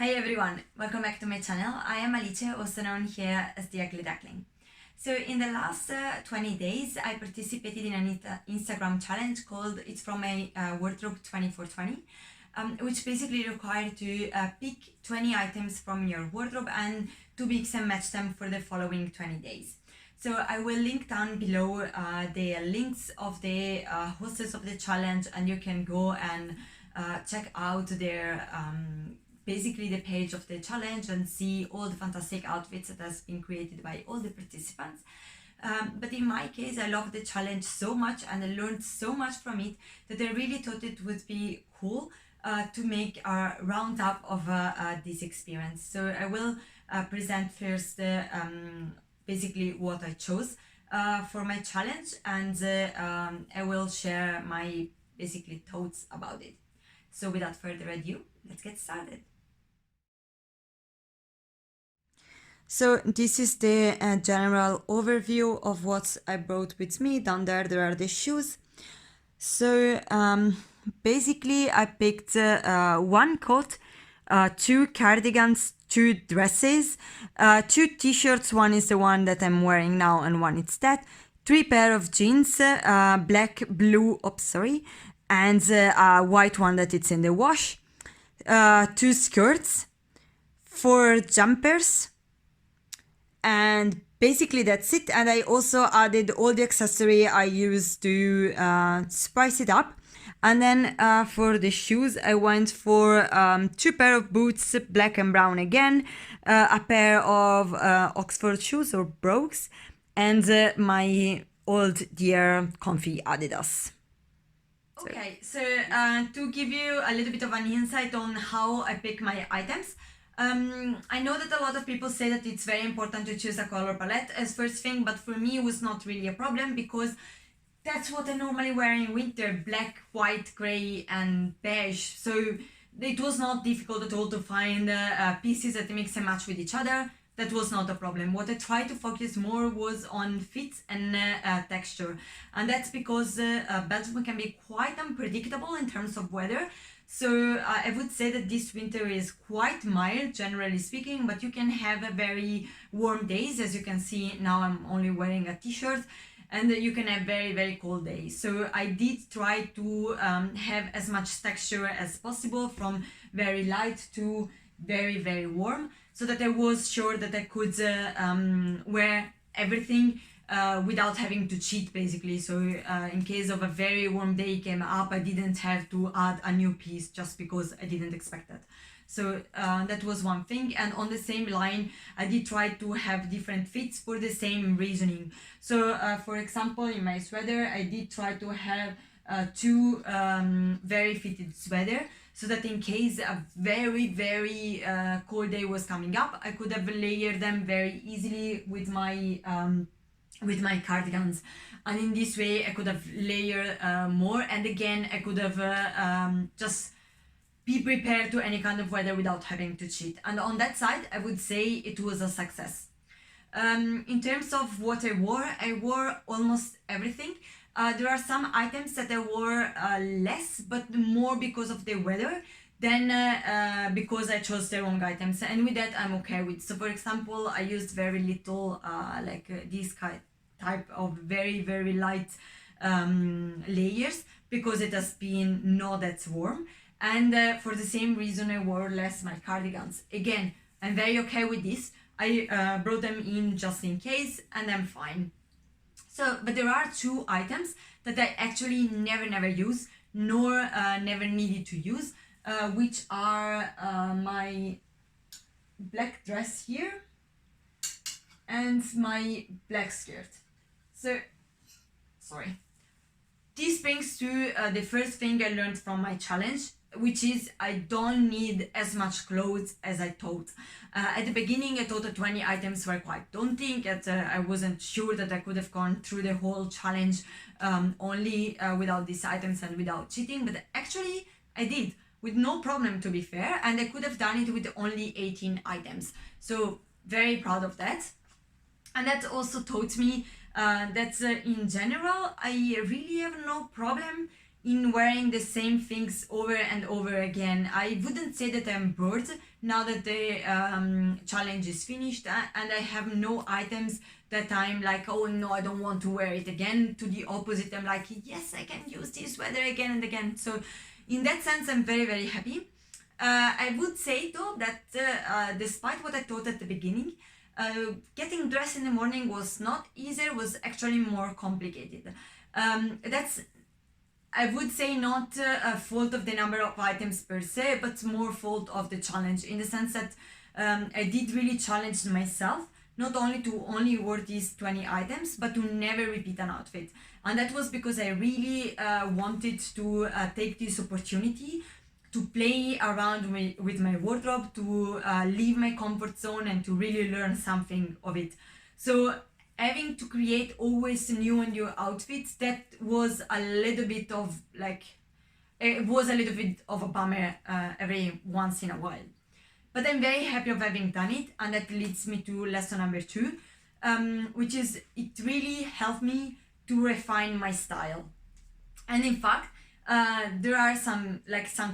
Hi everyone, welcome back to my channel. I am Alice, also known here as the Ugly Duckling. So in the last 20 days, I participated in an Instagram challenge called It's From My Wardrobe 24/20, which basically required to pick 20 items from your wardrobe and to mix and match them for the following 20 days. So I will link down below the links of the hostess of the challenge, and you can go and check out their basically the page of the challenge and see all the fantastic outfits that has been created by all the participants. But in my case, I love the challenge so much and I learned so much from it that I really thought it would be cool to make a roundup of this experience. So I will present first basically what I chose for my challenge, and I will share my basically thoughts about it. So without further ado, let's get started. So this is the general overview of what I brought with me. Down there are the shoes. So basically I picked one coat, two cardigans, two dresses, two t-shirts. One is the one that I'm wearing now and one is that. Three pair of jeans, black, blue, and a white one that it's in the wash. Two skirts, four jumpers, and basically that's it. And I also added all the accessory I used to spice it up. And then for the shoes, I went for two pair of boots, black and brown again, a pair of Oxford shoes or brogues, and my old dear comfy Adidas. Okay, so to give you a little bit of an insight on how I pick my items, I know that a lot of people say that it's very important to choose a color palette as first thing, but for me it was not really a problem because that's what I normally wear in winter: black, white, grey and beige. So it was not difficult at all to find pieces that mix and match with each other. That was not a problem. What I tried to focus more was on fit and texture, and that's because Belgium can be quite unpredictable in terms of weather. So I would say that this winter is quite mild, generally speaking, but you can have a very warm days. As you can see now, I'm only wearing a t-shirt, and you can have very, very cold days. So I did try to have as much texture as possible, from very light to very, very warm, so that I was sure that I could wear everything without having to cheat, basically. So in case of a very warm day came up, I didn't have to add a new piece just because I didn't expect that. So that was one thing. And on the same line, I did try to have different fits for the same reasoning. So for example, in my sweater, I did try to have two very fitted sweater, so that in case a very, very cold day was coming up, I could have layered them very easily with my cardigans, and in this way I could have layered more, and again I could have just be prepared to any kind of weather without having to cheat. And on that side, I would say it was a success. In terms of what I wore almost everything. There are some items that I wore less, but more because of the weather than because I chose the wrong items, and with that I'm okay with. So for example, I used very little this type of very, very light layers because it has been not that warm, and for the same reason I wore less my cardigans. Again, I'm very okay with this. I brought them in just in case, and I'm fine. So, but there are two items that I actually never use, nor never needed to use, which are my black dress here and my black skirt. So, sorry. This brings to the first thing I learned from my challenge, which is I don't need as much clothes as I thought. At the beginning, I thought that 20 items were quite daunting, and I wasn't sure that I could have gone through the whole challenge only without these items and without cheating, but actually I did, with no problem, to be fair, and I could have done it with only 18 items. So very proud of that. And that also taught me that in general, I really have no problem in wearing the same things over and over again. I wouldn't say that I'm bored now that the challenge is finished, and I have no items that I'm like, oh no, I don't want to wear it again. To the opposite, I'm like, yes, I can use this sweater again and again. So in that sense, I'm very, very happy. I would say though that despite what I thought at the beginning, getting dressed in the morning was not easier, was actually more complicated. That's, I would say, not a fault of the number of items per se, but more fault of the challenge, in the sense that I did really challenge myself not only to only wear these 20 items, but to never repeat an outfit. And that was because I really wanted to take this opportunity to play around with my wardrobe, to leave my comfort zone and to really learn something of it. So having to create always new and new outfits, that was a little bit of like, it was a little bit of a bummer every once in a while. But I'm very happy of having done it, and that leads me to lesson number 2, which is it really helped me to refine my style. And in fact, there are some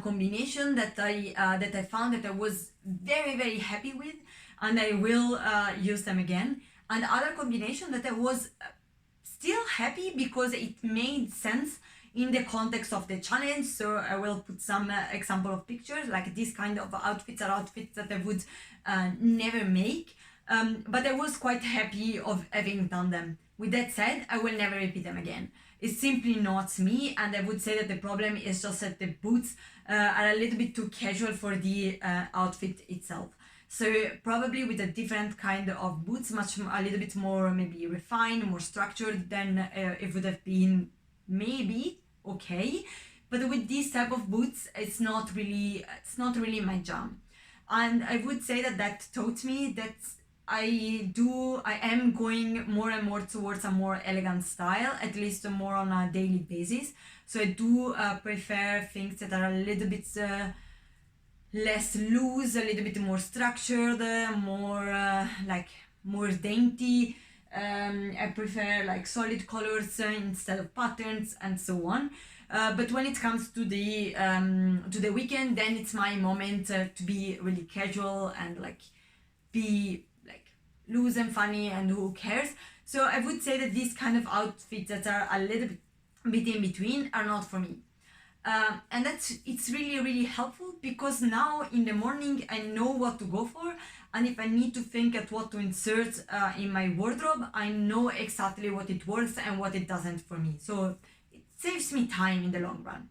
combination that I found that I was very, very happy with, and I will use them again. And other combination that I was still happy because it made sense in the context of the challenge. So I will put some example of pictures, like this kind of outfits are outfits that I would never make, but I was quite happy of having done them. With that said, I will never repeat them again. It's simply not me, and I would say that the problem is just that the boots are a little bit too casual for the outfit itself. So probably with a different kind of boots, a little bit more maybe refined, more structured, then it would have been maybe okay. But with this type of boots, it's not really my jam. And I would say that taught me that I am going more and more towards a more elegant style, at least more on a daily basis. So I do prefer things that are a little bit less loose, a little bit more structured, more dainty. I prefer like solid colors instead of patterns and so on. But when it comes to the weekend, then it's my moment to be really casual and like be like loose and funny, and who cares. So I would say that these kind of outfits that are a little bit in between are not for me. And it's really, really helpful, because now in the morning I know what to go for, and if I need to think at what to insert in my wardrobe, I know exactly what it works and what it doesn't for me. So it saves me time in the long run.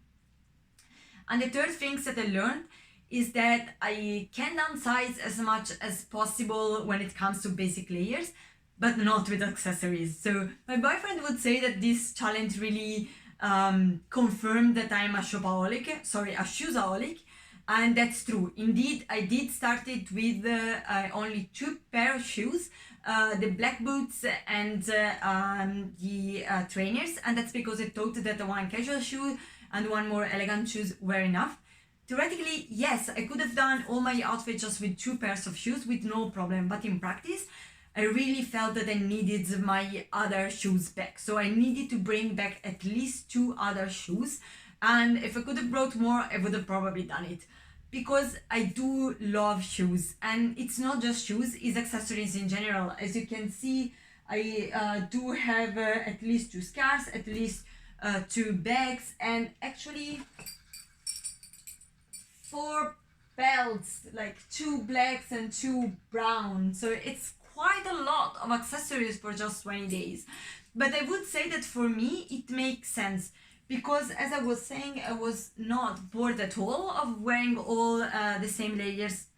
And the third thing that I learned is that I can downsize as much as possible when it comes to basic layers, but not with accessories. So my boyfriend would say that this challenge really confirmed that I'm a shoesaholic, and that's true. Indeed, I did started with only 2 pair of shoes, the black boots and the trainers, and that's because I thought that the one casual shoe and one more elegant shoes were enough. Theoretically, yes, I could have done all my outfits just with 2 pairs of shoes with no problem, but in practice, I really felt that I needed my other shoes back. So I needed to bring back at least 2 other shoes. And if I could have brought more, I would have probably done it. Because I do love shoes. And it's not just shoes, it's accessories in general. As you can see, I do have at least 2 scarves, at least 2 bags, and actually 4 belts, like 2 blacks and 2 brown. So it's quite a lot of accessories for just 20 days. But I would say that for me it makes sense, because as I was saying, I was not bored at all of wearing all the same layers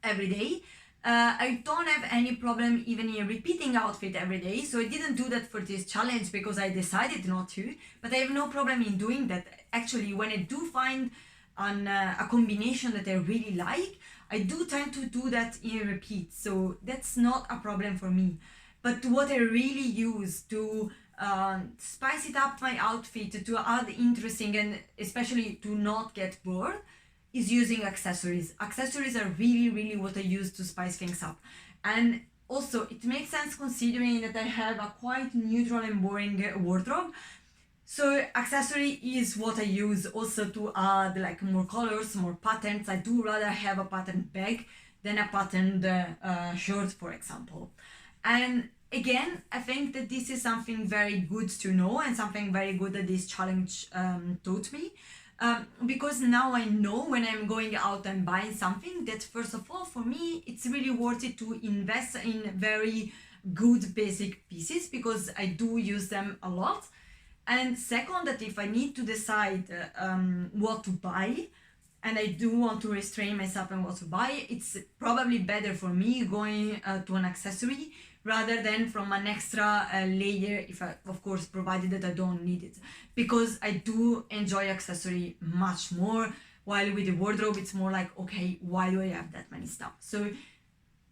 every day. I don't have any problem even in repeating outfit every day, so I didn't do that for this challenge because I decided not to, but I have no problem in doing that. Actually, when I do find a combination that I really like, I do tend to do that in repeat, so that's not a problem for me. But what I really use to spice it up my outfit, to add interesting and especially to not get bored, is using accessories. Accessories are really, really what I use to spice things up. And also, it makes sense considering that I have a quite neutral and boring wardrobe. So accessory is what I use also to add like more colors, more patterns. I do rather have a patterned bag than a patterned shirt, for example. And again, I think that this is something very good to know and something very good that this challenge taught me. Because now I know when I'm going out and buying something that first of all, for me, it's really worth it to invest in very good basic pieces because I do use them a lot. And second, that if I need to decide what to buy, and I do want to restrain myself on what to buy, it's probably better for me going to an accessory rather than from an extra layer, if I, of course, provided that I don't need it. Because I do enjoy accessory much more, while with the wardrobe, it's more like, okay, why do I have that many stuff? So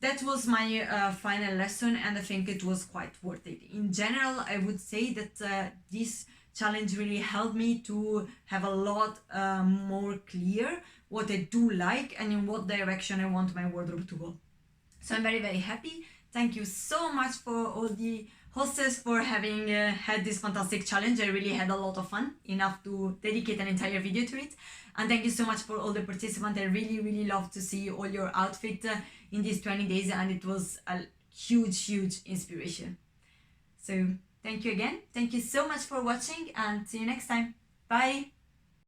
that was my final lesson, and I think it was quite worth it. In general, I would say that this challenge really helped me to have a lot more clear what I do like and in what direction I want my wardrobe to go. So I'm very, very happy. Thank you so much for all the hostess for having had this fantastic challenge. I really had a lot of fun, enough to dedicate an entire video to it. And thank you so much for all the participants. I really, really love to see all your outfit in these 20 days, and it was a huge, huge inspiration. So thank you again. Thank you so much for watching, and see you next time. Bye.